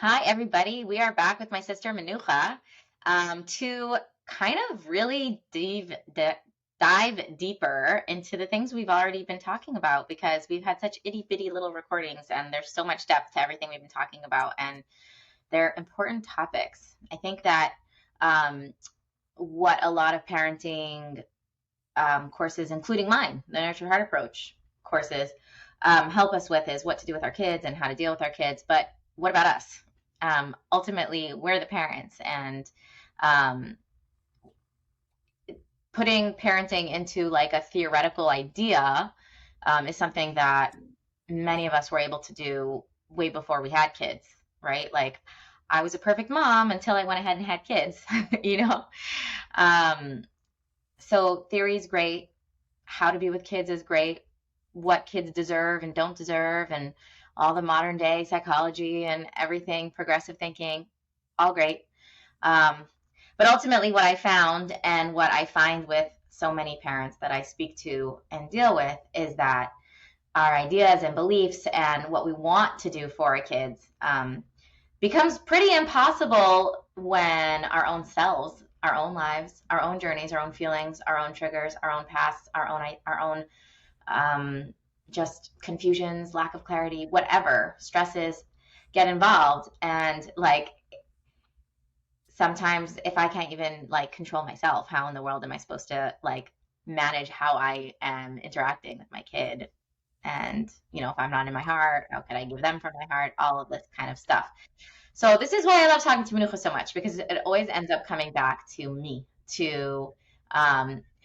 Hi, everybody. We are back with my sister Menucha to kind of really dive deeper into the things we've already been talking about because we've had such itty bitty little recordings and there's so much depth to everything we've been talking about, and they're important topics. I think that um, what a lot of parenting courses, including mine, the Nurture Heart Approach courses, help us with is what to do with our kids and how to deal with our kids. But what about us? Ultimately, we're the parents, and um, putting parenting into like a theoretical idea is something that many of us were able to do way before we had kids, right? Like, I was a perfect mom until I went ahead and had kids, you know? Um, so theory is great. How to be with kids is great. What kids deserve and don't deserve, and all the modern day psychology and everything, progressive thinking, all great. Um, but ultimately, what I found and what I find with so many parents that I speak to and deal with is that our ideas and beliefs and what we want to do for our kids becomes pretty impossible when our own selves, our own lives, our own journeys, our own feelings, our own triggers, our own pasts, our own um, just confusions, lack of clarity, whatever stresses get involved. And like sometimes if I can't even like control myself, how in the world am I supposed to like manage how I am interacting with my kid? And, if I'm not in my heart, how could I give them from my heart? All of this kind of stuff. So this is why I love talking to Manucha so much, because it always ends up coming back to me, to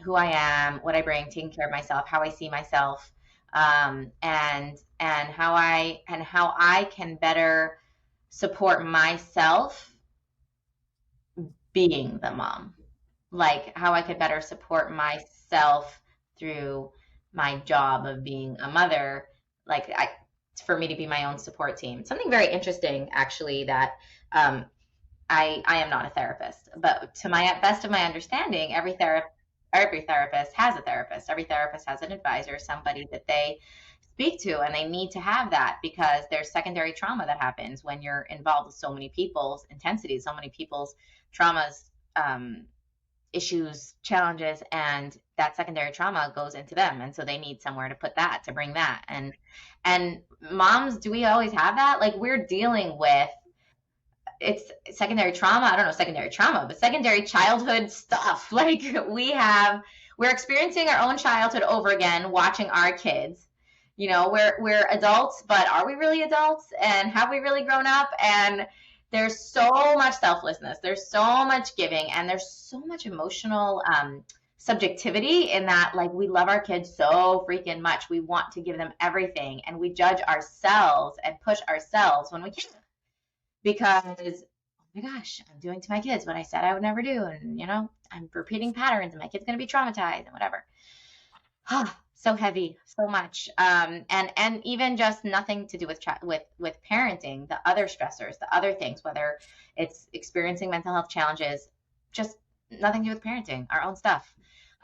who I am, what I bring, taking care of myself, how I see myself, and how I can better support myself being the mom, like how I could better support myself through my job of being a mother, for me to be my own support team. Something very interesting, actually, that um, I am not a therapist, but to my best of my understanding, every therapist has a therapist. Every therapist has an advisor, somebody that they speak to, and they need to have that because there's secondary trauma that happens when you're involved with so many people's intensities, so many people's traumas, issues, challenges, and that secondary trauma goes into them, and so they need somewhere to put that, to bring that. And moms, do we always have that? Like, we're dealing with, it's secondary trauma. I don't know secondary trauma, but secondary childhood stuff. Like, we're experiencing our own childhood over again, watching our kids. We're adults, but are we really adults? And have we really grown up? And there's so much selflessness, there's so much giving, and there's so much emotional subjectivity in that. Like, we love our kids so freaking much, we want to give them everything, and we judge ourselves and push ourselves when we can't, because, oh my gosh, I'm doing to my kids what I said I would never do, and I'm repeating patterns, and my kid's going to be traumatized and whatever. So heavy, so much, and even just nothing to do with parenting, the other stressors, the other things, whether it's experiencing mental health challenges, just nothing to do with parenting, our own stuff.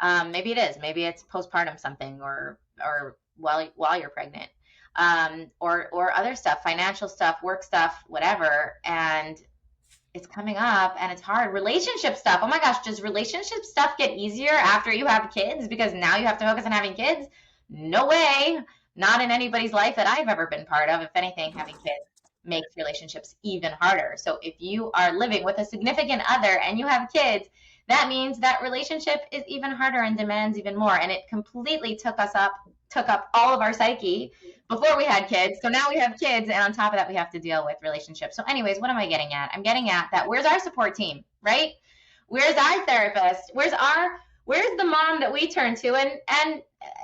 Maybe it is, maybe it's postpartum something, or while you're pregnant, or other stuff, financial stuff, work stuff, whatever, and it's coming up and it's hard. Relationship stuff. Oh my gosh, does relationship stuff get easier after you have kids because now you have to focus on having kids? No way. Not in anybody's life that I've ever been part of. If anything, having kids makes relationships even harder. So if you are living with a significant other and you have kids, that means that relationship is even harder and demands even more. And it completely took up all of our psyche before we had kids. So now we have kids, and on top of that, we have to deal with relationships. So, anyways, what am I getting at? I'm getting at that where's our support team, right? Where's our therapist? Where's the mom that we turn to? And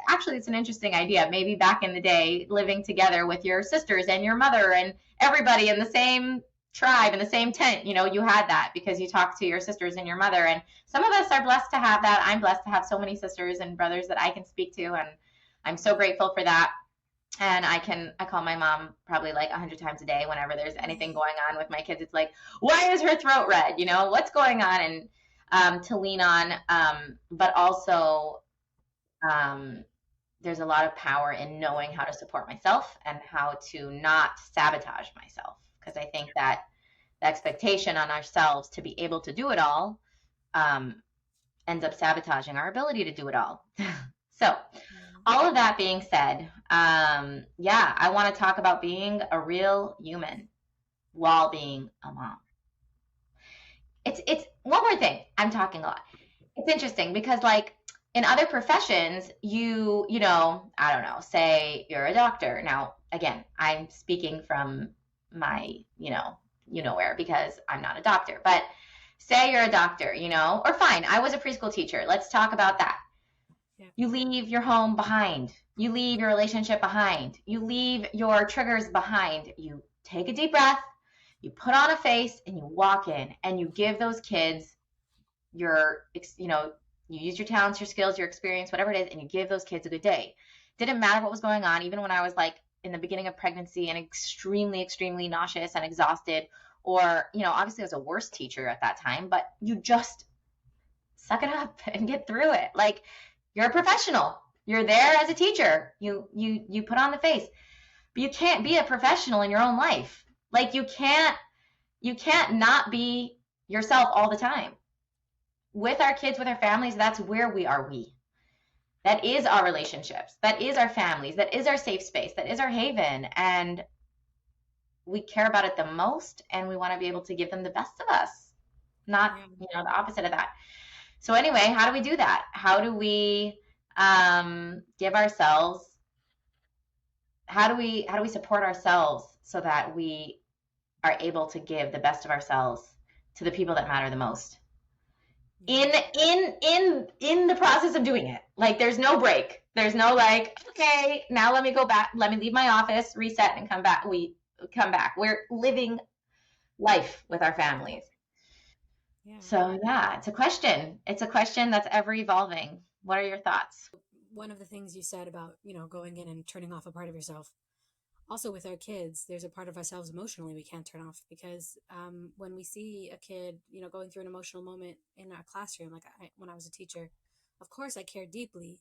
actually, it's an interesting idea. Maybe back in the day, living together with your sisters and your mother and everybody in the same tribe, in the same tent, you had that because you talked to your sisters and your mother. And some of us are blessed to have that. I'm blessed to have so many sisters and brothers that I can speak to, and I'm so grateful for that. And I call my mom probably like 100 times a day whenever there's anything going on with my kids. It's like, why is her throat red? What's going on? And to lean on, but also um, there's a lot of power in knowing how to support myself and how to not sabotage myself. Because I think that the expectation on ourselves to be able to do it all um, ends up sabotaging our ability to do it all. So, Yeah. all of that being said, yeah, I want to talk about being a real human while being a mom. It's one more thing. I'm talking a lot. It's interesting because like in other professions, I don't know, say you're a doctor. Now, again, I'm speaking from my, where because I'm not a doctor. But say you're a doctor, or fine, I was a preschool teacher. Let's talk about that. Yeah. You leave your home behind. You leave your relationship behind. You leave your triggers behind. You take a deep breath, you put on a face, and you walk in and you give those kids your, you use your talents, your skills, your experience, whatever it is, and you give those kids a good day. Didn't matter what was going on, even when I was like in the beginning of pregnancy and extremely, extremely nauseous and exhausted, or, obviously I was a worse teacher at that time, but you just suck it up and get through it. Like you're a professional. You're there as a teacher. You put on the face. But you can't be a professional in your own life. Like you can't not be yourself all the time. With our kids, with our families, that's where we are we. That is our relationships. That is our families. That is our safe space. That is our haven. And we care about it the most and we want to be able to give them the best of us, not, Yeah. the opposite of that. So anyway, how do we do that? How do we give ourselves how do we support ourselves so that we are able to give the best of ourselves to the people that matter the most Yeah. in the process of doing it? Like there's no break. There's no like, okay, now let me go back, let me leave my office, reset and come back. We come back. We're living life with our families. Yeah. So yeah, it's a question that's ever evolving. What are your thoughts? One of the things you said about, going in and turning off a part of yourself. Also, with our kids, there's a part of ourselves emotionally we can't turn off because when we see a kid, going through an emotional moment in a classroom, like when I was a teacher, of course I care deeply.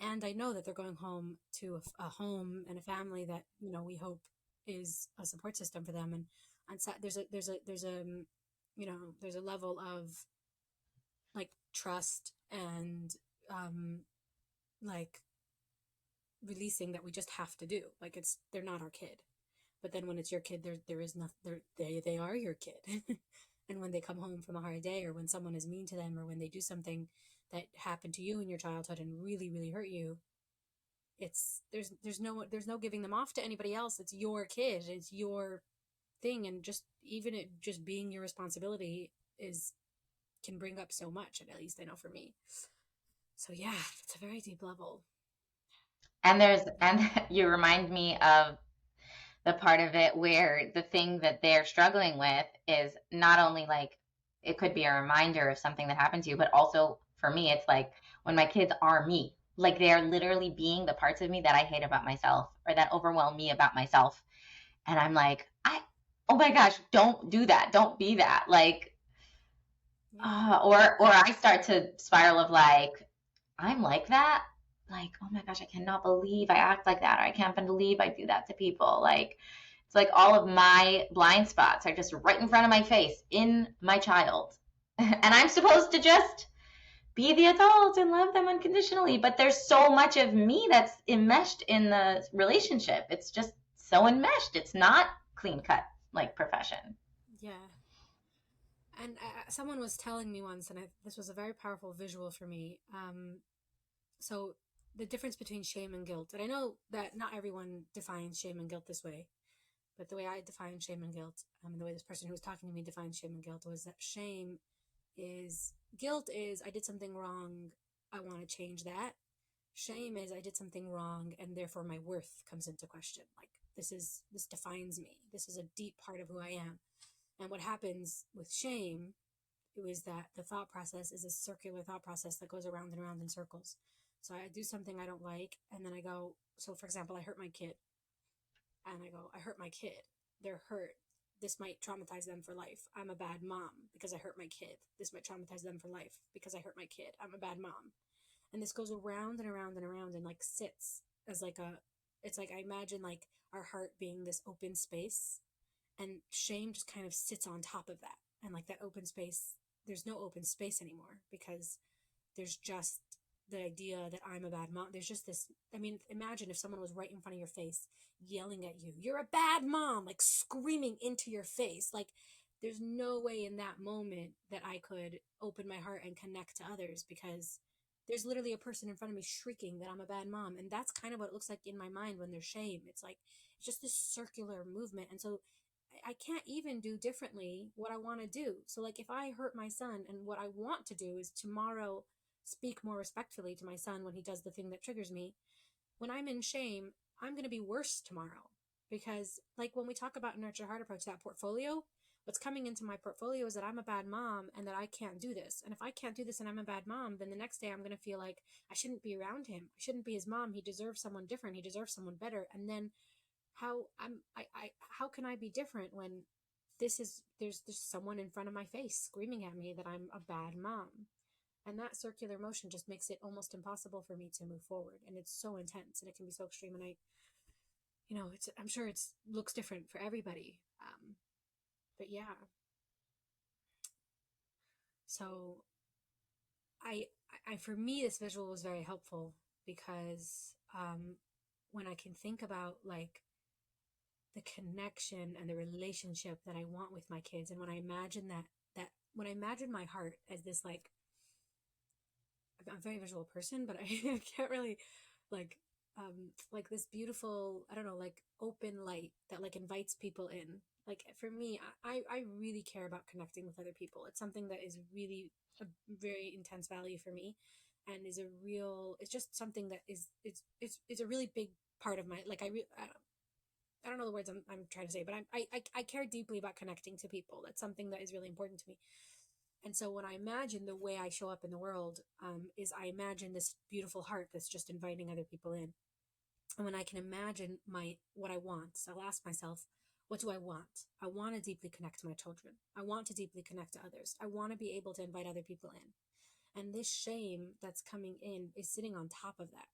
And I know that they're going home to a home and a family that, we hope is a support system for them. And so there's a level of like trust and um, like releasing that we just have to do. Like they're not our kid. But then when it's your kid, there is nothing. They are your kid. And when they come home from a hard day, or when someone is mean to them, or when they do something that happened to you in your childhood and really really hurt you, there's no giving them off to anybody else. It's your kid. It's your thing, and just even it just being your responsibility is can bring up so much. And at least I know for me. So yeah, it's a very deep level. And you remind me of the part of it where the thing that they're struggling with is not only like it could be a reminder of something that happened to you, but also for me, it's like when my kids are me, like they are literally being the parts of me that I hate about myself or that overwhelm me about myself. And I'm like, oh my gosh, don't do that. Don't be that. Like, Yeah. or I start to spiral of like, I'm like that. Like, oh my gosh, I cannot believe I act like that. Or I can't believe I do that to people. Like, it's like all of my blind spots are just right in front of my face in my child. And I'm supposed to just be the adult and love them unconditionally. But there's so much of me that's enmeshed in the relationship. It's just so enmeshed. It's not clean cut like profession. Yeah. And someone was telling me once, and this was a very powerful visual for me. So the difference between shame and guilt, and I know that not everyone defines shame and guilt this way, but the way I define shame and guilt, and the way this person who was talking to me defined shame and guilt, was that shame is guilt is I did something wrong, I want to change that. Shame is I did something wrong, and therefore my worth comes into question. Like this defines me. This is a deep part of who I am. And what happens with shame is that the thought process is a circular thought process that goes around and around in circles. So I do something I don't like, and then I go, so for example, I hurt my kid, and I go, I hurt my kid. They're hurt. This might traumatize them for life. I'm a bad mom because I hurt my kid. This might traumatize them for life because I hurt my kid. I'm a bad mom. And this goes around and around and around and like sits as like it's like I imagine like our heart being this open space, And shame just kind of sits on top of that. And like that open space, there's no open space anymore because there's just the idea that I'm a bad mom. There's just this, I mean, imagine if someone was right in front of your face yelling at you, "You're a bad mom," like screaming into your face. Like there's no way in that moment that I could open my heart and connect to others because there's literally a person in front of me shrieking that I'm a bad mom. And that's kind of what it looks like in my mind when there's shame. It's like, it's just this circular movement. And so I can't even do differently what I want to do. So, like, if I hurt my son, and what I want to do is tomorrow speak more respectfully to my son when he does the thing that triggers me, when I'm in shame, I'm going to be worse tomorrow. Because, like, when we talk about nurture heart approach, that portfolio, what's coming into my portfolio is that I'm a bad mom and that I can't do this. And if I can't do this and I'm a bad mom, then the next day I'm going to feel like I shouldn't be around him. I shouldn't be his mom. He deserves someone different. He deserves someone better. And then how can I be different when there's someone in front of my face screaming at me that I'm a bad mom? And that circular motion just makes it almost impossible for me to move forward. And it's so intense and it can be so extreme. And I'm sure it's looks different for everybody. But yeah, so I, for me, this visual was very helpful because when I can think about like the connection and the relationship that I want with my kids, and when I imagine that when I imagine my heart as this I'm a very visual person, but I can't really like this beautiful, I don't know, like open light that like invites people in. Like for me, I really care about connecting with other people. It's something that is really a very intense value for me, and is a real. It's just something that is it's a really big part of my like I don't know the words I'm trying to say, but I care deeply about connecting to people. That's something that is really important to me. And so when I imagine the way I show up in the world, is I imagine this beautiful heart that's just inviting other people in. And when I can imagine what I want, so I'll ask myself, what do I want? I want to deeply connect to my children. I want to deeply connect to others. I want to be able to invite other people in. And this shame that's coming in is sitting on top of that.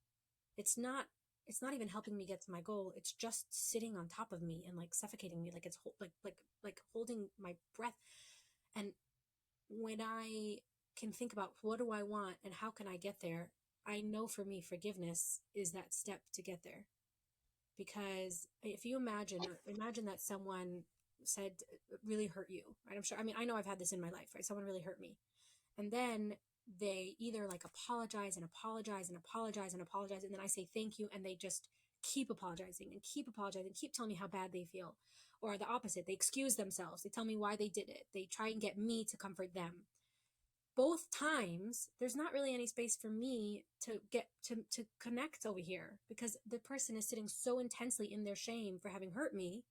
It's not it's not even helping me get to my goal. It's just sitting on top of me and like suffocating me, like it's like holding my breath. And when I can think about what do I want and how can I get there, I know for me forgiveness is that step to get there. Because if you imagine that someone said really hurt you, right? I'm sure, I mean, I know I've had this in my life, right? Someone really hurt me. And then they either like apologize and apologize and apologize and apologize, and then I say thank you, and they just keep apologizing and keep apologizing, keep telling me how bad they feel. Or the opposite, they excuse themselves, they tell me why they did it, they try and get me to comfort them. Both times there's not really any space for me to get to connect over here, because the person is sitting so intensely in their shame for having hurt me.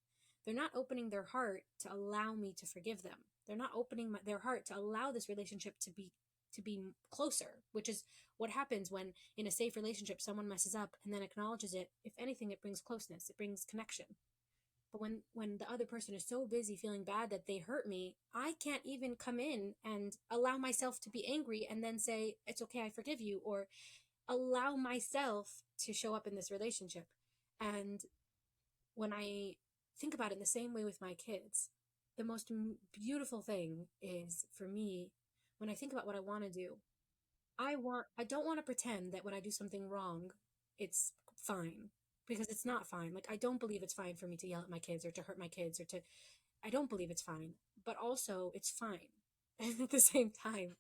They're not opening their heart to allow me to forgive them. They're not opening their heart to allow this relationship to be closer, which is what happens when in a safe relationship someone messes up and then acknowledges it. If anything, it brings closeness, it brings connection. But when the other person is so busy feeling bad that they hurt me, I can't even come in and allow myself to be angry and then say, it's okay, I forgive you, or allow myself to show up in this relationship. And when I think about it in the same way with my kids, the most beautiful thing is for me, when I think about what I want to do, I don't want to pretend that when I do something wrong, it's fine, because it's not fine. Like I don't believe it's fine for me to yell at my kids or to hurt my kids or to I don't believe it's fine, but also it's fine at the same time,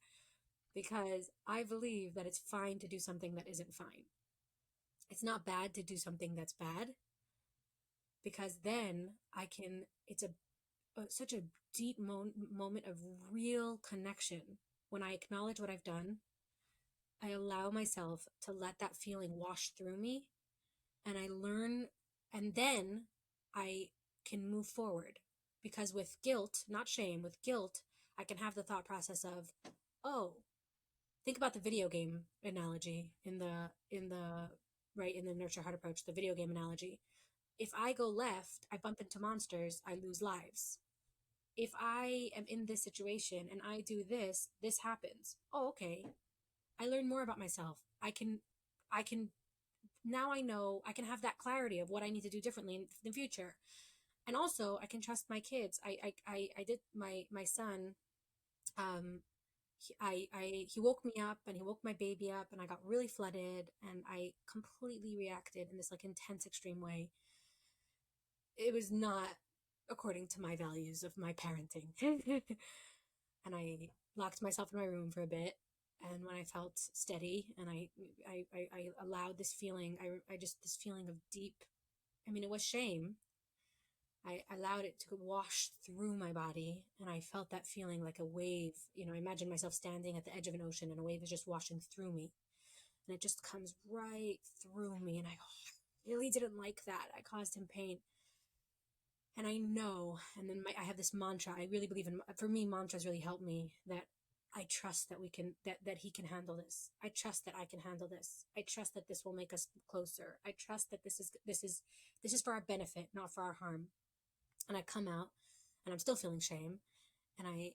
because I believe that it's fine to do something that isn't fine. It's not bad to do something that's bad, because then I can it's such a deep moment of real connection when I acknowledge what I've done. I allow myself to let that feeling wash through me, and I learn, and then I can move forward. Because with guilt, not shame, with guilt, I can have the thought process of, oh, think about the video game analogy in the nurture heart approach, the video game analogy. If I go left, I bump into monsters, I lose lives. If I am in this situation and I do this, this happens. Oh, okay. I learn more about myself. I can now I know I can have that clarity of what I need to do differently in the future. And also I can trust my kids. I did my son, um he woke me up and he woke my baby up and I got really flooded and I completely reacted in this like intense extreme way. It was not according to my values of my parenting. And I locked myself in my room for a bit. And when I felt steady and I allowed this feeling, I just, this feeling of deep, I mean, it was shame. I allowed it to wash through my body, and I felt that feeling like a wave. You know, I imagined myself standing at the edge of an ocean and a wave is just washing through me. And it just comes right through me. And I really didn't like that. I caused him pain. And I know, and then I have this mantra. I really believe in, for me, mantras really help me, that I trust that we can, that he can handle this. I trust that I can handle this. I trust that this will make us closer. I trust that this is for our benefit, not for our harm. And I come out and I'm still feeling shame. And I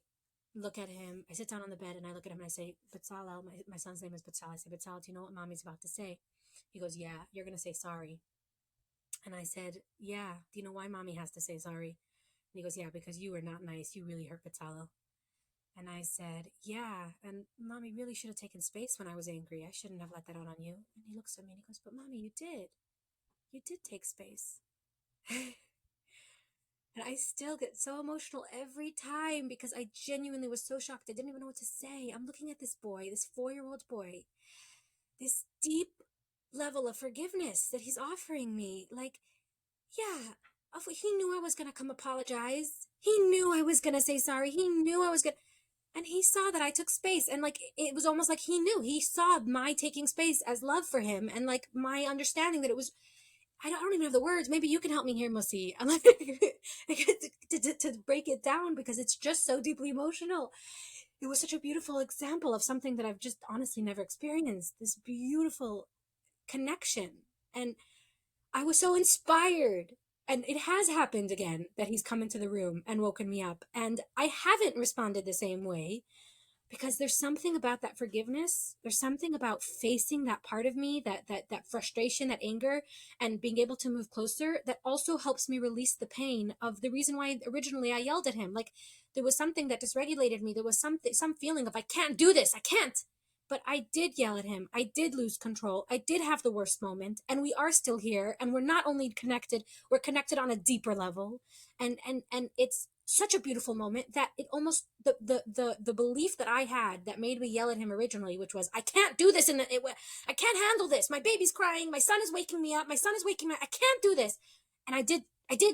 look at him, I sit down on the bed and I look at him and I say, Batsala, my son's name is Batsala. I say, Batsala, do you know what mommy's about to say? He goes, yeah, you're going to say sorry. And I said, yeah, do you know why mommy has to say sorry? And he goes, yeah, because you were not nice. You really hurt Batsala. And I said, yeah, and mommy really should have taken space when I was angry. I shouldn't have let that out on you. And he looks at me and he goes, but mommy, you did. You did take space. And I still get so emotional every time because I genuinely was so shocked. I didn't even know what to say. I'm looking at this boy, this 4-year-old boy, this deep level of forgiveness that he's offering me. Like, yeah, he knew I was going to come apologize. He knew I was going to say sorry. He knew I was going to. And he saw that I took space. And like, it was almost like he knew. He saw my taking space as love for him. And like my understanding that it was, I don't even have the words. Maybe you can help me here, Mussi. I'm like, to break it down because it's just so deeply emotional. It was such a beautiful example of something that I've just honestly never experienced. This beautiful connection. And I was so inspired. And it has happened again that he's come into the room and woken me up. And I haven't responded the same way because there's something about that forgiveness. There's something about facing that part of me, that frustration, that anger, and being able to move closer that also helps me release the pain of the reason why originally I yelled at him. Like there was something that dysregulated me. There was some feeling of I can't do this. I can't. But I did yell at him. I did lose control. I did have the worst moment, and we are still here. And we're not only connected, we're connected on a deeper level. And it's such a beautiful moment that it almost the belief that I had that made me yell at him originally, which was I can't do this, I can't handle this. My baby's crying. My son is waking me up. My son is waking me up. I can't do this, and I did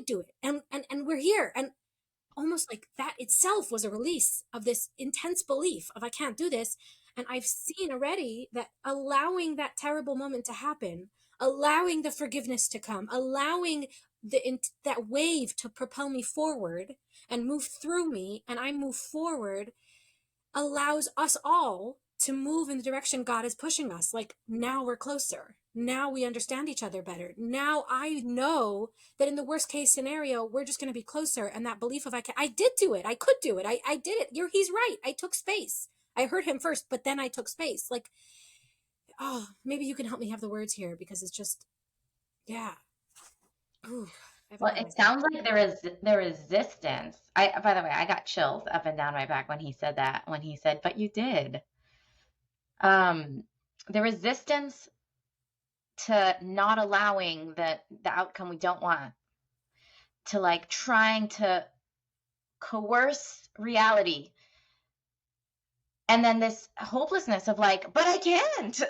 do it, and we're here, and almost like that itself was a release of this intense belief of I can't do this. And I've seen already that allowing that terrible moment to happen, allowing the forgiveness to come, allowing that wave to propel me forward and move through me, and I move forward, allows us all to move in the direction God is pushing us. Like now we're closer. Now we understand each other better. Now I know that in the worst case scenario, we're just going to be closer. And that belief of I did do it. I could do it. I did it. He's right. I took space. I heard him first, but then I took space. Like, oh, maybe you can help me have the words here because it's just, yeah. Ooh, Well, it sounds like the resistance. By the way, I got chills up and down my back when he said that. When he said, "But you did." Um, the resistance to not allowing the outcome we don't want, to like trying to coerce reality, and then this hopelessness of like, but I can't.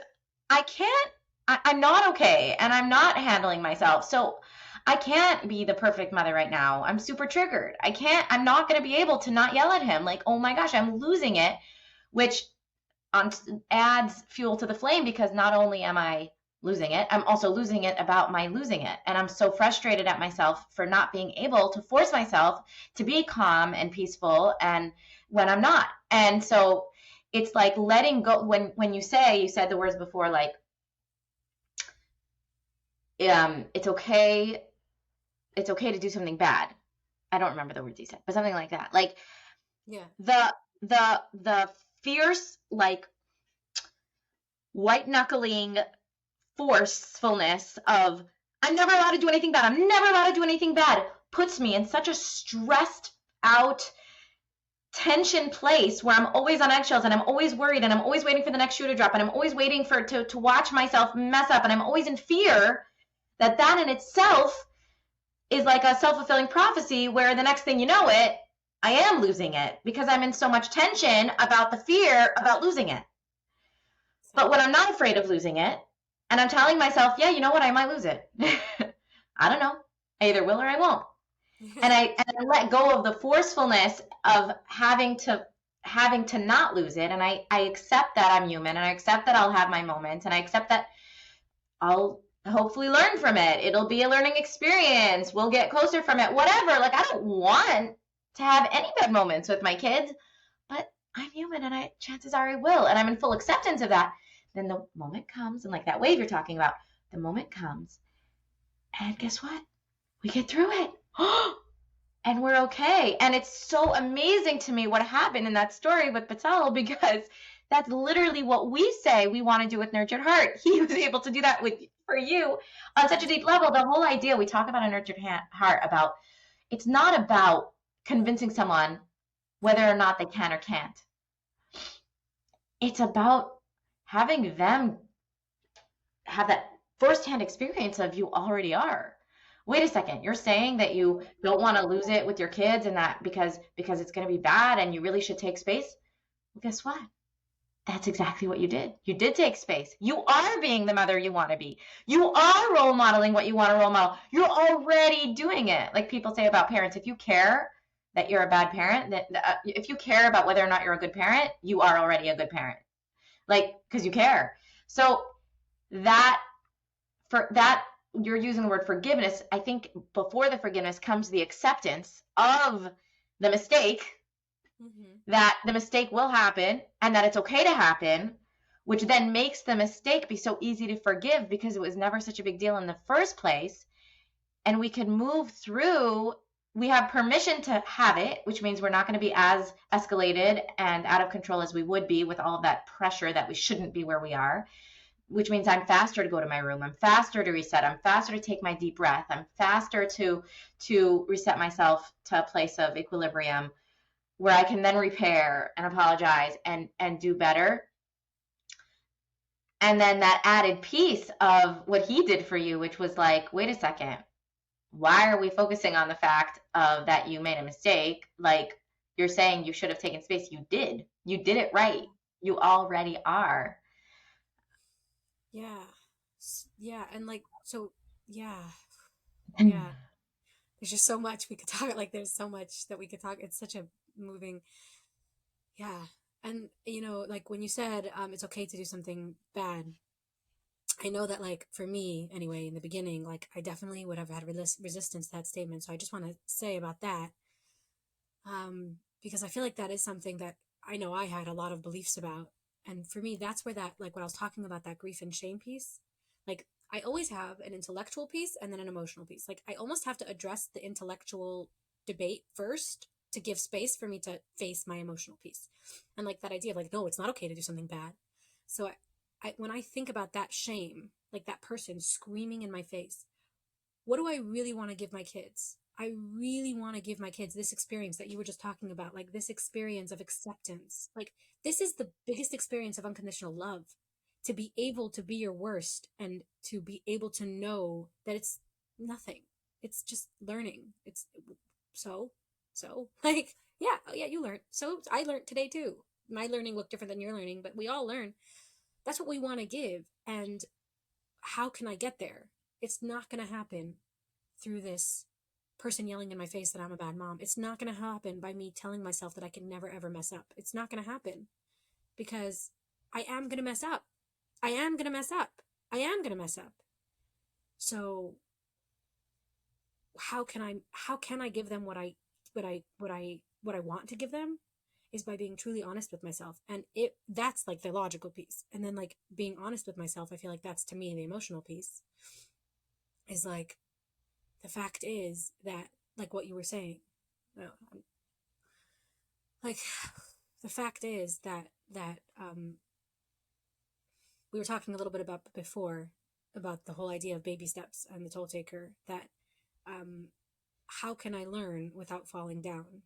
I'm not okay, and I'm not handling myself. So I can't be the perfect mother right now. I'm super triggered. I'm not going to be able to not yell at him. Like, oh my gosh, I'm losing it, which adds fuel to the flame because not only am I losing it, I'm also losing it about my losing it. And I'm so frustrated at myself for not being able to force myself to be calm and peaceful and when I'm not. And so it's like letting go. When you said the words before, like, it's okay to do something bad. I don't remember the words you said, but something like that. Like, yeah, the fierce, like, white knuckling forcefulness of I'm never allowed to do anything bad. I'm never allowed to do anything bad. puts me in such a stressed out tension place where I'm always on eggshells and I'm always worried and I'm always waiting for the next shoe to drop and I'm always waiting for to watch myself mess up and I'm always in fear, that in itself is like a self-fulfilling prophecy where the next thing you know it, I am losing it because I'm in so much tension about the fear about losing it. But when Exactly. I'm not afraid of losing it and I'm telling myself, yeah, you know what, I might lose it. I don't know. I either will or I won't. And I let go of the forcefulness of having to not lose it, and I accept that I'm human, and I accept that I'll have my moments, and I accept that I'll hopefully learn from it. It'll be a learning experience. We'll get closer from it. Whatever. Like I don't want to have any bad moments with my kids, but I'm human and I chances are I will, and I'm in full acceptance of that. Then the moment comes, and like that wave you're talking about, the moment comes, and guess what? We get through it. And we're okay. And it's so amazing to me what happened in that story with Patel because that's literally what we say we want to do with Nurtured Heart. He was able to do that with for you on such a deep level. The whole idea we talk about a Nurtured Heart about it's not about convincing someone whether or not they can or can't. It's about having them have that firsthand experience of you already are. Wait a second, you're saying that you don't want to lose it with your kids and that because it's going to be bad and you really should take space? Well, guess what? That's exactly what you did. You did take space. You are being the mother you want to be. You are role modeling what you want to role model. You're already doing it. Like people say about parents, if you care that you're a bad parent, that if you care about whether or not you're a good parent, you are already a good parent. Like because you care. So that for that you're using the word forgiveness. I think before the forgiveness comes the acceptance of the mistake, Mm-hmm. that the mistake will happen and that it's okay to happen, which then makes the mistake be so easy to forgive because it was never such a big deal in the first place. And we can move through, we have permission to have it, which means we're not going to be as escalated and out of control as we would be with all of that pressure that we shouldn't be where we are, which means I'm faster to go to my room. I'm faster to reset. I'm faster to take my deep breath. I'm faster to reset myself to a place of equilibrium where I can then repair and apologize and do better. And then that added piece of what he did for you, which was like, wait a second, why are we focusing on the fact of that you made a mistake? Like you're saying you should have taken space. You did. You did it right. You already are. Yeah. Yeah. And like, so, yeah. Yeah. There's just so much we could talk. Like, there's so much that we could talk. It's such a moving, yeah. And, like when you said it's okay to do something bad, I know that, like, for me, anyway, in the beginning, like, I definitely would have had resistance to that statement. So I just want to say about that, because I feel like that is something that I know I had a lot of beliefs about. And for me, that's where that, like, when I was talking about that grief and shame piece, like, I always have an intellectual piece and then an emotional piece. Like, I almost have to address the intellectual debate first to give space for me to face my emotional piece. And, like, that idea of, like, no, it's not okay to do something bad. So when I think about that shame, like that person screaming in my face, what do I really want to give my kids? I really want to give my kids this experience that you were just talking about, like this experience of acceptance. Like, this is the biggest experience of unconditional love, to be able to be your worst and to be able to know that it's nothing. It's just learning. It's so, like, yeah, oh yeah, you learned. So I learned today too. My learning looked different than your learning, but we all learn. That's what we want to give. And how can I get there? It's not going to happen through this person yelling in my face that I'm a bad mom. It's not going to happen by me telling myself that I can never ever mess up. It's not going to happen because I am going to mess up. I am going to mess up. I am going to mess up. So how can I give them what I want to give them is by being truly honest with myself. And that's like the logical piece. And then, like, being honest with myself, I feel like that's, to me, the emotional piece is like, the fact is that, like what you were saying, like, the fact is that we were talking a little bit about before about the whole idea of baby steps and the toll taker, that um how can I learn without falling down?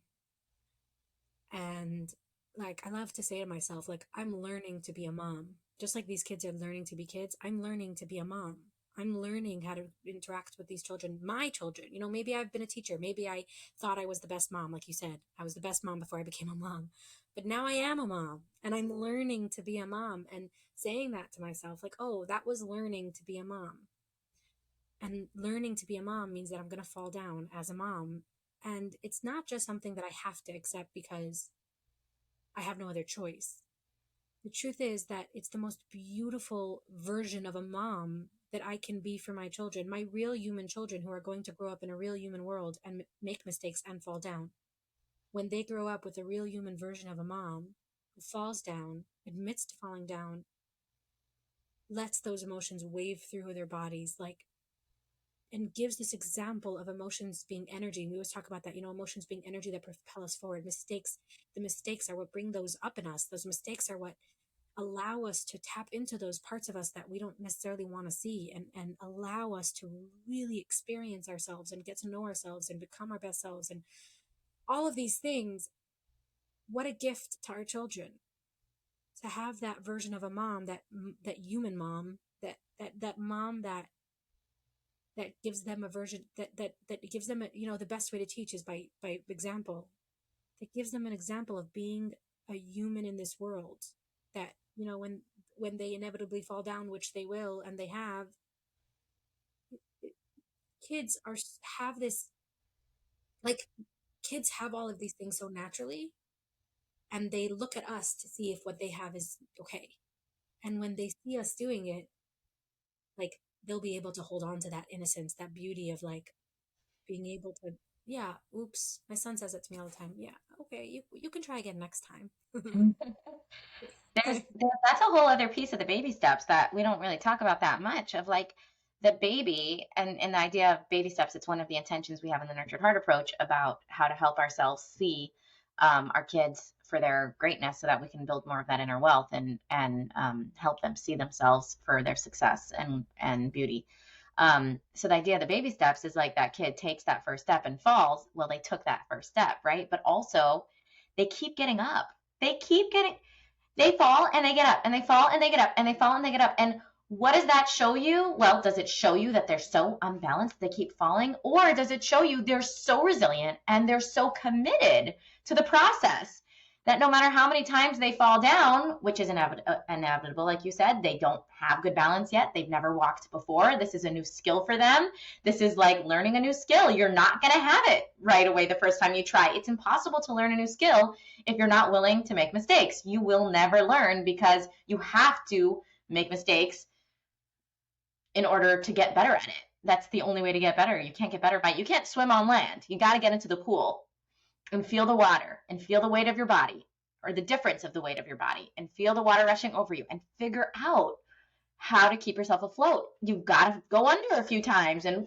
And like, I love to say to myself, like, I'm learning to be a mom. Just like these kids are learning to be kids, I'm learning to be a mom. I'm learning how to interact with these children, my children. You know, maybe I've been a teacher. Maybe I thought I was the best mom, like you said. I was the best mom before I became a mom. But now I am a mom and I'm learning to be a mom, and saying that to myself, like, oh, that was learning to be a mom. And learning to be a mom means that I'm going to fall down as a mom. And it's not just something that I have to accept because I have no other choice. The truth is that it's the most beautiful version of a mom that I can be for my children, my real human children who are going to grow up in a real human world and make mistakes and fall down. When they grow up with a real human version of a mom who falls down, admits to falling down, lets those emotions wave through their bodies, like, and gives this example of emotions being energy. And we always talk about that, you know, emotions being energy that propel us forward. Mistakes, the mistakes are what bring those up in us. Those mistakes are what allow us to tap into those parts of us that we don't necessarily want to see, and allow us to really experience ourselves and get to know ourselves and become our best selves. And all of these things, what a gift to our children to have that version of a mom, that human mom, that mom that gives them a version that gives them a, you know, the best way to teach is by example, that gives them an example of being a human in this world, that, you know, when they inevitably fall down, which they will and they have, kids are have this, like, kids have all of these things so naturally, and they look at us to see if what they have is okay. And when they see us doing it, like, they'll be able to hold on to that innocence, that beauty of, like, being able to, yeah, oops, my son says it to me all the time. Yeah, okay, you can try again next time. That's a whole other piece of the baby steps that we don't really talk about that much, of like the baby and the idea of baby steps. It's one of the intentions we have in the nurtured heart approach about how to help ourselves see our kids for their greatness so that we can build more of that inner wealth and help them see themselves for their success and beauty. So the idea of the baby steps is like that kid takes that first step and falls. Well, they took that first step, right? But also they keep getting up. They keep getting, they fall and they get up and they fall and they get up and they fall and they get up. And what does that show you? Well, does it show you that they're so unbalanced they keep falling? Or does it show you they're so resilient and they're so committed to the process that no matter how many times they fall down, which is inevitable, like you said, they don't have good balance yet. They've never walked before. This is a new skill for them. This is like learning a new skill. You're not going to have it right away the first time you try. It's impossible to learn a new skill if you're not willing to make mistakes. You will never learn because you have to make mistakes in order to get better at it. That's the only way to get better. You can't get better you can't swim on land. You got to get into the pool and feel the water and feel the weight of your body, or the difference of the weight of your body, and feel the water rushing over you and figure out how to keep yourself afloat. You've got to go under a few times and,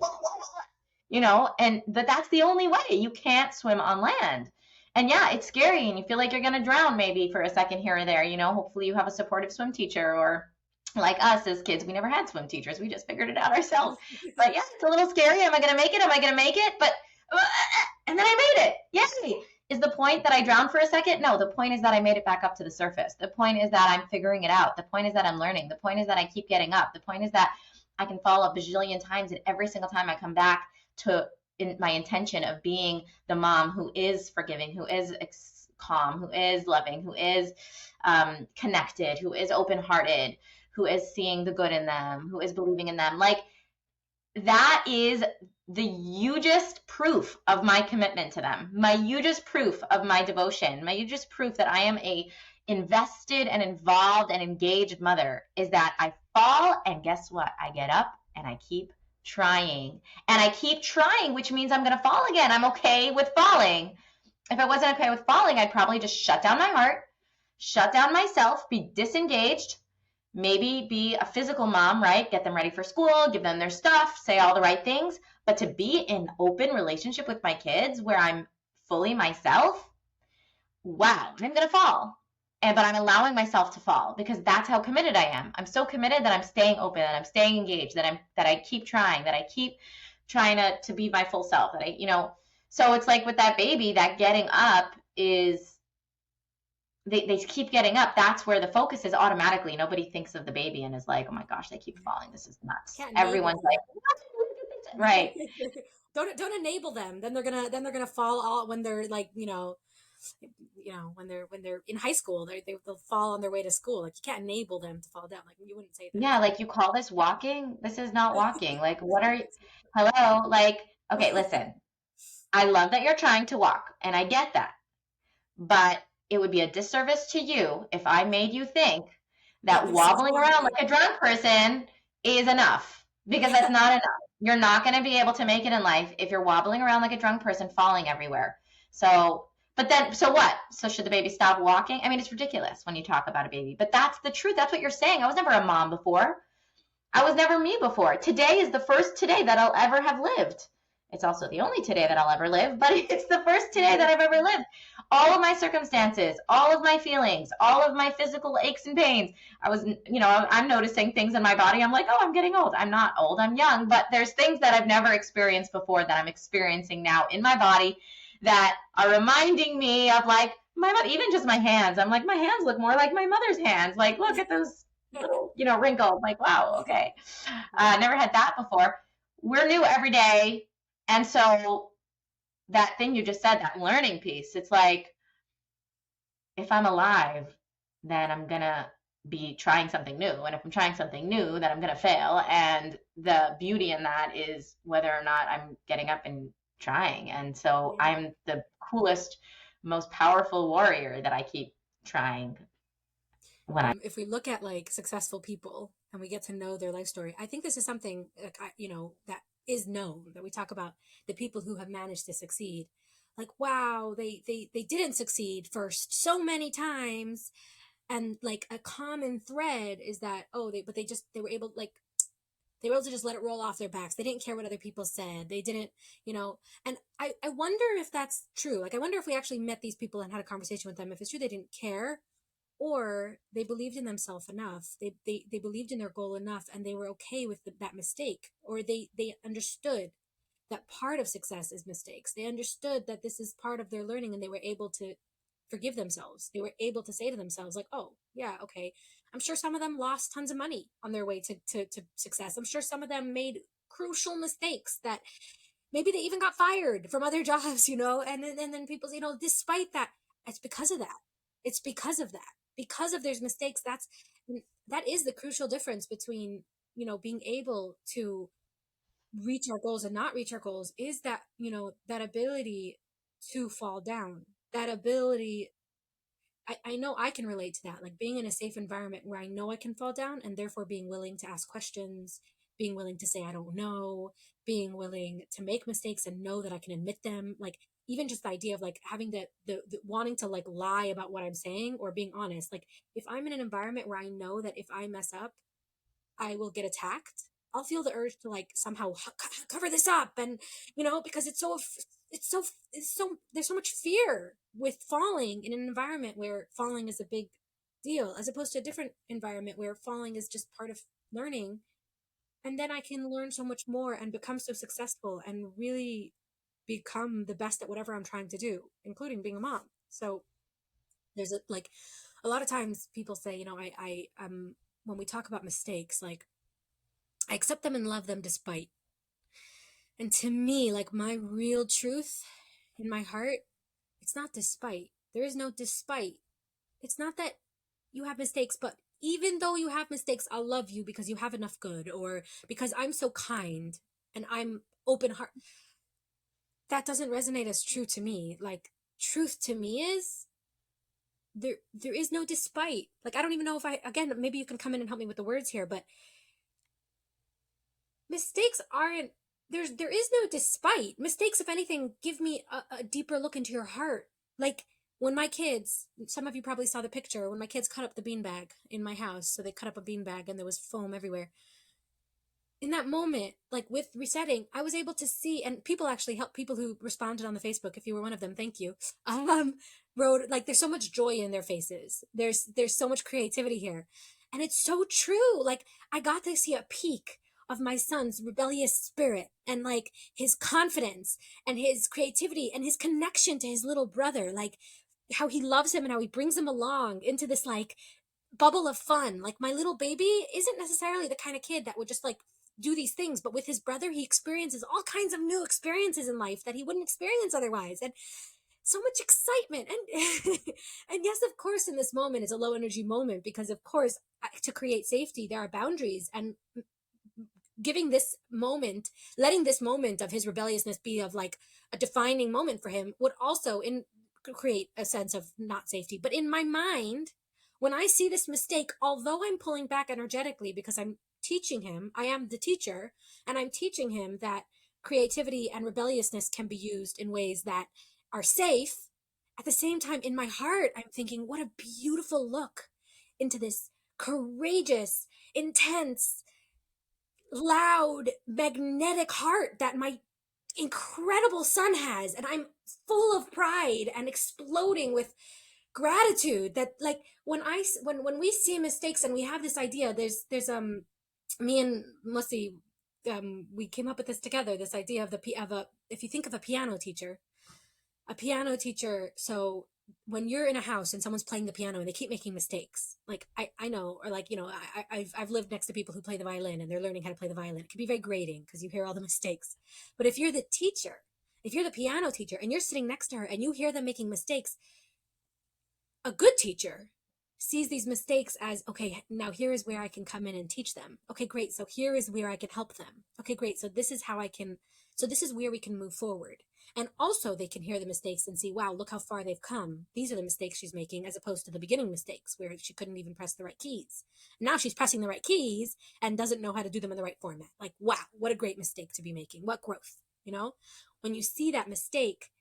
you know, and that's the only way. You can't swim on land. And yeah, it's scary and you feel like you're going to drown maybe for a second here or there. You know, hopefully you have a supportive swim teacher, or like us as kids, we never had swim teachers. We just figured it out ourselves. But yeah, it's a little scary. Am I going to make it? Am I going to make it? But and then I made it. Yay. Is the point that I drowned for a second? No, the point is that I made it back up to the surface. The point is that I'm figuring it out. The point is that I'm learning. The point is that I keep getting up. The point is that I can fall a bajillion times, and every single time I come back to my intention of being the mom who is forgiving, who is calm, who is loving, who is connected, who is open-hearted, who is seeing the good in them, who is believing in them. Like, that is the hugest proof of my commitment to them, my hugest proof of my devotion, my hugest proof that I am a invested and involved and engaged mother, is that I fall, and guess what? I get up and I keep trying. And I keep trying, which means I'm going to fall again. I'm okay with falling. If I wasn't okay with falling, I'd probably just shut down my heart, shut down myself, be disengaged, maybe be a physical mom, right? Get them ready for school, give them their stuff, say all the right things. But to be in open relationship with my kids where I'm fully myself, wow, I'm going to fall. But I'm allowing myself to fall because that's how committed I am. I'm so committed that I'm staying open, that I'm staying engaged, that I keep trying, that I keep trying to be my full self, that I, you know, So it's like with that baby, that getting up is they keep getting up. That's where the focus is automatically. Nobody thinks of the baby and is like, oh my gosh, they keep falling. This is nuts. Can't enable Everyone's like, them. what? Right. Don't enable them. Then they're gonna fall all when they're like, when they're in high school, they'll fall on their way to school. Like, you can't enable them to fall down. Like, you wouldn't say Yeah, like you call this walking? This is not that. walking. Like, what are you? Hello? Like, okay, listen. I love that you're trying to walk, and I get that. But it would be a disservice to you if I made you think That that there's some wobbling around walking. like a drunk person is enough, because that's not enough. You're not going to be able to make it in life if you're wobbling around like a drunk person, falling everywhere. So, but then, so what? So should the baby stop walking? I mean, it's ridiculous when you talk about a baby, but that's the truth. That's what you're saying. I was never a mom before. I was never me before. Today is the first today that I'll ever have lived. It's also the only today that I'll ever live, but it's the first today that I've ever lived. All of my circumstances, all of my feelings, all of my physical aches and pains. I'm noticing things in my body. I'm like, oh, I'm getting old. I'm not old, I'm young, but there's things that I've never experienced before that I'm experiencing now in my body that are reminding me of like my mother, even just my hands. I'm like, my hands look more like my mother's hands. Like, look at those little, wrinkled. Like, wow, okay. Never had that before. We're new every day. And so that thing you just said, that learning piece, it's like, if I'm alive, then I'm going to be trying something new. And if I'm trying something new, then I'm going to fail. And the beauty in that is whether or not I'm getting up and trying. And so Yeah. I'm the coolest, most powerful warrior that I keep trying when I. If we look at like successful people and we get to know their life story, I think this is something like, that is known, that we talk about the people who have managed to succeed. Like, wow, they didn't succeed first so many times, and like a common thread is that, oh, they were able, like, they were able to just let it roll off their backs. They didn't care what other people said. They didn't, and I wonder if that's true. Like, I wonder if we actually met these people and had a conversation with them, if it's true they didn't care, or they believed in themselves enough. They believed in their goal enough, and they were okay with that mistake, or they understood that part of success is mistakes. They understood that this is part of their learning, and they were able to forgive themselves. They were able to say to themselves, like, oh, yeah, okay. I'm sure some of them lost tons of money on their way to success. I'm sure some of them made crucial mistakes that maybe they even got fired from other jobs, and then people, despite that, it's because of that. It's because of that. Because of there's mistakes, that is the crucial difference between, being able to reach our goals and not reach our goals, is that, that ability to fall down, that ability. I know I can relate to that, like being in a safe environment where I know I can fall down, and therefore being willing to ask questions, being willing to say I don't know, being willing to make mistakes and know that I can admit them. Like, even just the idea of like having the wanting to like lie about what I'm saying or being honest. Like, if I'm in an environment where I know that if I mess up, I will get attacked, I'll feel the urge to like somehow cover this up, and because it's so there's so much fear with falling in an environment where falling is a big deal, as opposed to a different environment where falling is just part of learning, and then I can learn so much more and become so successful and really become the best at whatever I'm trying to do, including being a mom. So there's a lot of times people say, when we talk about mistakes, like, I accept them and love them despite. And to me, like, my real truth in my heart, it's not despite. There is no despite. It's not that you have mistakes, but even though you have mistakes, I'll love you because you have enough good, or because I'm so kind and I'm open heart. That doesn't resonate as true to me. Like, truth to me is there is no despite. Like, I don't even know if again, maybe you can come in and help me with the words here, but mistakes aren't, there is no despite. Mistakes, if anything, give me a deeper look into your heart. Like, when my kids, some of you probably saw the picture, when my kids cut up the beanbag in my house, so they cut up a beanbag and there was foam everywhere. In that moment, like with resetting, I was able to see, and people actually helped, people who responded on the Facebook, if you were one of them, thank you. Wrote like, there's so much joy in their faces. There's so much creativity here. And it's so true. Like, I got to see a peek of my son's rebellious spirit and like his confidence and his creativity and his connection to his little brother, like how he loves him and how he brings him along into this like bubble of fun. Like my little baby isn't necessarily the kind of kid that would just like do these things, but with his brother he experiences all kinds of new experiences in life that he wouldn't experience otherwise, and so much excitement. And and yes, of course, in this moment is a low energy moment, because of course to create safety there are boundaries, and giving this moment, letting this moment of his rebelliousness be of like a defining moment for him would also create a sense of not safety. But in my mind, when I see this mistake, although I'm pulling back energetically because I'm teaching him, I am the teacher, and I'm teaching him that creativity and rebelliousness can be used in ways that are safe. At the same time, in my heart, I'm thinking, what a beautiful look into this courageous, intense, loud, magnetic heart that my incredible son has. And I'm full of pride and exploding with gratitude that like when we see mistakes and we have this idea, there's me and Mussi, we came up with this together, this idea of if you think of a piano teacher. So when you're in a house and someone's playing the piano and they keep making mistakes, like I know, or like, you know, I've lived next to people who play the violin and they're learning how to play the violin. It can be very grating because you hear all the mistakes. But if you're the teacher, if you're the piano teacher and you're sitting next to her and you hear them making mistakes, a good teacher sees these mistakes as, okay, now here is where I can come in and teach them. Okay, great. So here is where I can help them. Okay, great. So this is where we can move forward. And also they can hear the mistakes and see, wow, look how far they've come. These are the mistakes she's making, as opposed to the beginning mistakes where she couldn't even press the right keys. Now she's pressing the right keys and doesn't know how to do them in the right format. Like, wow, what a great mistake to be making. What growth, you know? When you see that mistake,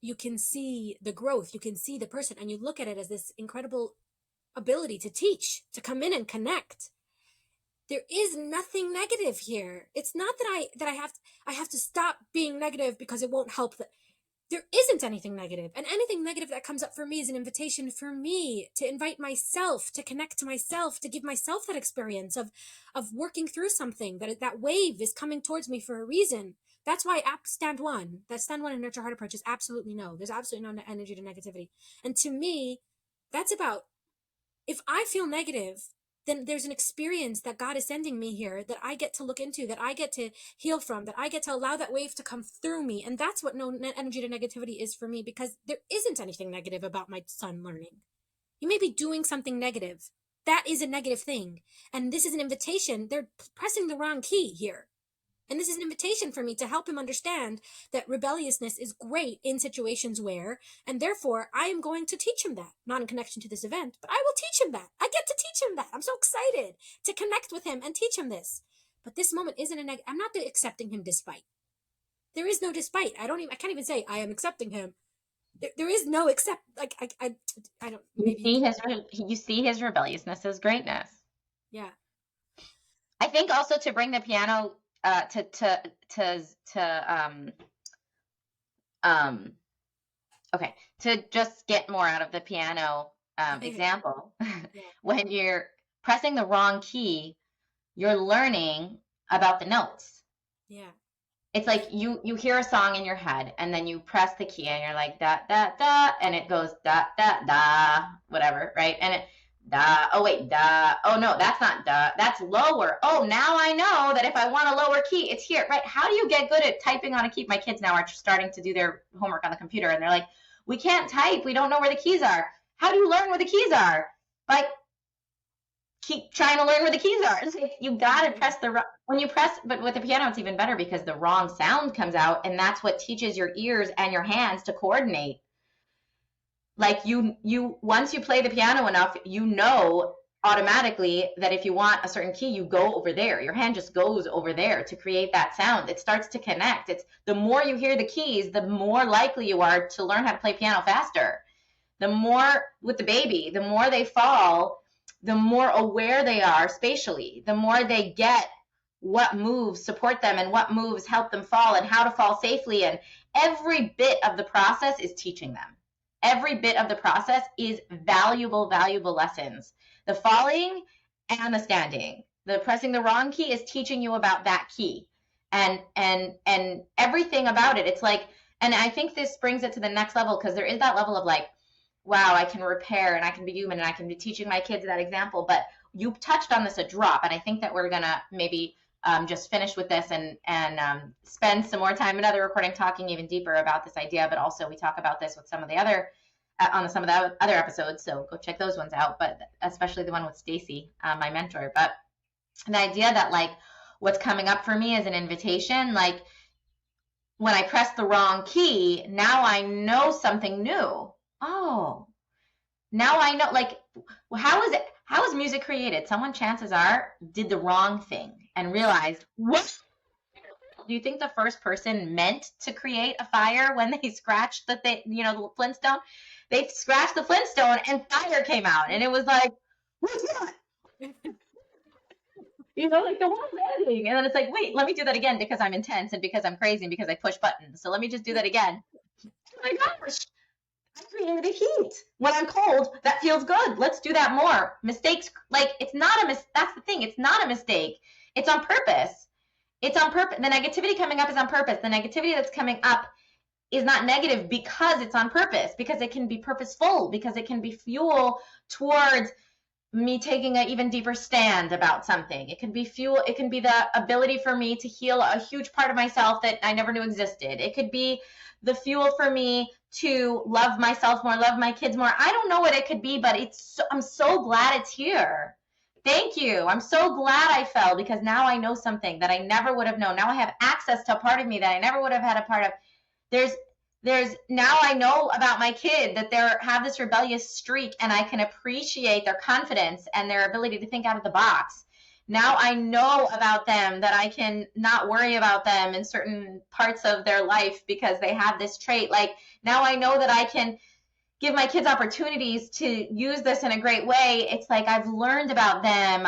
you can see the growth, you can see the person, and you look at it as this incredible ability to teach, to come in and connect. There is nothing negative here. It's not that I have to stop being negative because it won't help. There isn't anything negative, and anything negative that comes up for me is an invitation for me to invite myself, to connect to myself, to give myself that experience of working through something, that wave is coming towards me for a reason. That's why stand one in Nurture Heart approach is absolutely no. There's absolutely no energy to negativity. And to me, that's about, if I feel negative, then there's an experience that God is sending me here that I get to look into, that I get to heal from, that I get to allow that wave to come through me. And that's what no energy to negativity is for me, because there isn't anything negative about my son learning. You may be doing something negative. That is a negative thing. And this is an invitation. They're pressing the wrong key here. And this is an invitation for me to help him understand that rebelliousness is great in situations where, and therefore I am going to teach him that, not in connection to this event, but I will teach him that. I get to teach him that. I'm so excited to connect with him and teach him this. But this moment isn't I'm not accepting him despite. There is no despite. I can't even say I am accepting him. There is no accept, like, I don't, maybe. You see his rebelliousness as greatness. Yeah. I think also to bring the piano to just get more out of the piano example. Yeah. When you're pressing the wrong key, you're learning about the notes. Yeah. It's like you hear a song in your head and then you press the key and you're like da da da, and it goes da da da, whatever, right? And it da, oh wait, da, oh no, that's not da, that's lower. Oh, now I know that if I want a lower key, it's here, right? How do you get good at typing on a key? My kids now are starting to do their homework on the computer and they're like, we can't type, we don't know where the keys are. How do you learn where the keys are? Like, keep trying to learn where the keys are. It's like, you gotta press when you press, but with the piano it's even better because the wrong sound comes out, and that's what teaches your ears and your hands to coordinate. Like you once you play the piano enough, you know automatically that if you want a certain key, you go over there. Your hand just goes over there to create that sound. It starts to connect. It's the more you hear the keys, the more likely you are to learn how to play piano faster. The more with the baby, the more they fall, the more aware they are spatially, the more they get what moves support them and what moves help them fall and how to fall safely. And every bit of the process is teaching them. Every bit of the process is valuable lessons. The falling and the standing. The pressing the wrong key is teaching you about that key, and everything about it. It's like, and I think this brings it to the next level, because there is that level of like, wow, I can repair and I can be human and I can be teaching my kids that example. But you touched on this a drop, and I think that we're gonna maybe just finish with this and spend some more time in other recording talking even deeper about this idea. But also we talk about this with some of the other on some of the other episodes, so go check those ones out. But especially the one with Stacy, my mentor. But the idea that like what's coming up for me is an invitation, like when I press the wrong key, now I know something new. Oh, now I know, like, how is music created? Someone, chances are, did the wrong thing and realized, what? Do you think the first person meant to create a fire when they scratched the Flintstone? They scratched the Flintstone and fire came out, and it was like, what's that? Like the whole editing. And then it's like, wait, let me do that again because I'm intense and because I'm crazy and because I push buttons. So let me just do that again. Oh my gosh, I created a heat. When I'm cold, that feels good. Let's do that more. Mistakes, like, it's not a that's the thing. It's not a mistake. It's on purpose. It's on purpose. The negativity coming up is on purpose. The negativity that's coming up is not negative because it's on purpose, because it can be purposeful, because it can be fuel towards me taking an even deeper stand about something. It can be fuel. It can be the ability for me to heal a huge part of myself that I never knew existed. It could be the fuel for me to love myself more, love my kids more. I don't know what it could be, but I'm so glad it's here. Thank you. I'm so glad I fell, because now I know something that I never would have known. Now I have access to a part of me that I never would have had a part of. There's now I know about my kid that they have this rebellious streak, and I can appreciate their confidence and their ability to think out of the box. Now I know about them that I can not worry about them in certain parts of their life because they have this trait. Like, now I know that I can give my kids opportunities to use this in a great way. It's like I've learned about them.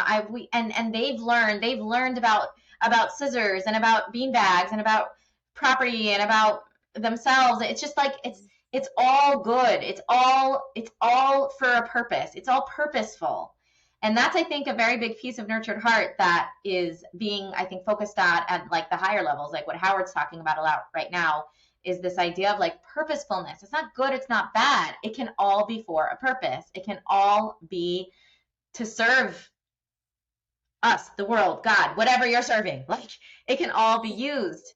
And they've learned about scissors and about bean bags and about property and about themselves. It's just like it's all good. It's all for a purpose. It's all purposeful. And that's, I think, a very big piece of nurtured heart that is being, I think, focused at like the higher levels, like what Howard's talking about a lot right now, is this idea of like purposefulness. It's not good, it's not bad. It can all be for a purpose. It can all be to serve us, the world, God, whatever you're serving. Like, it can all be used.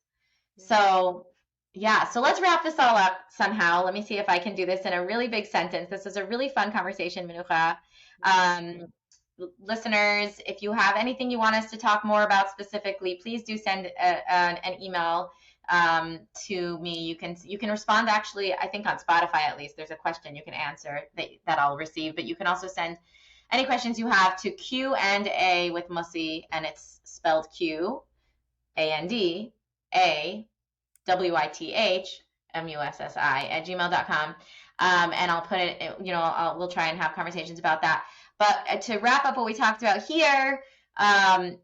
So yeah, so let's wrap this all up somehow. Let me see if I can do this in a really big sentence. This is a really fun conversation, Menucha. Listeners, if you have anything you want us to talk more about specifically, please do send an email to me. You can respond, actually, I think on Spotify at least, there's a question you can answer that I'll receive, but you can also send any questions you have to Q&A with Mussi, and it's spelled QANDAWITH MUSSI @gmail.com. And I'll put it, we'll try and have conversations about that. But to wrap up what we talked about here,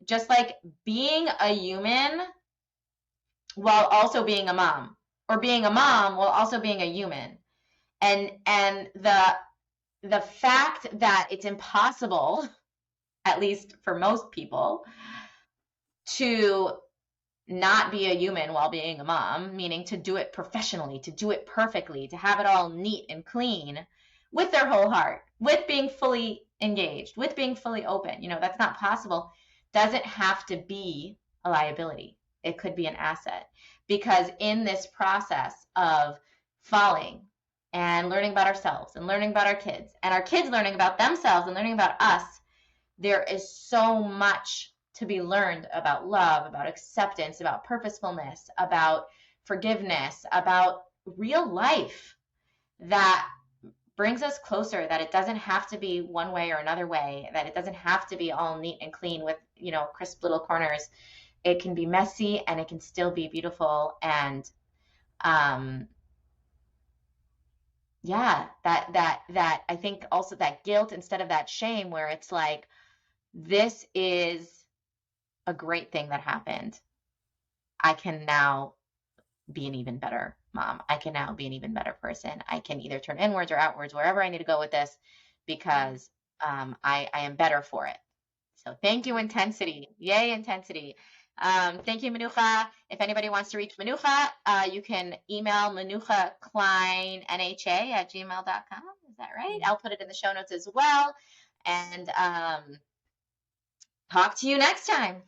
just like being a human while also being a mom, or being a mom while also being a human. And the fact that it's impossible, at least for most people, to not be a human while being a mom, meaning to do it professionally, to do it perfectly, to have it all neat and clean with their whole heart, with being fully engaged, with being fully open. That's not possible. Doesn't have to be a liability. It could be an asset, because in this process of falling and learning about ourselves and learning about our kids, and our kids learning about themselves and learning about us, there is so much to be learned about love, about acceptance, about purposefulness, about forgiveness, about real life, that brings us closer, that it doesn't have to be one way or another way, that it doesn't have to be all neat and clean with, crisp little corners. It can be messy and it can still be beautiful. And that I think also that guilt instead of that shame, where it's like, this is a great thing that happened. I can now be an even better mom. I can now be an even better person. I can either turn inwards or outwards, wherever I need to go with this, because I am better for it. So thank you, intensity. Yay, intensity. Thank you, Menucha. If anybody wants to reach Menucha, you can email Menucha Klyne, NHA at gmail.com. Is that right? I'll put it in the show notes as well. And talk to you next time.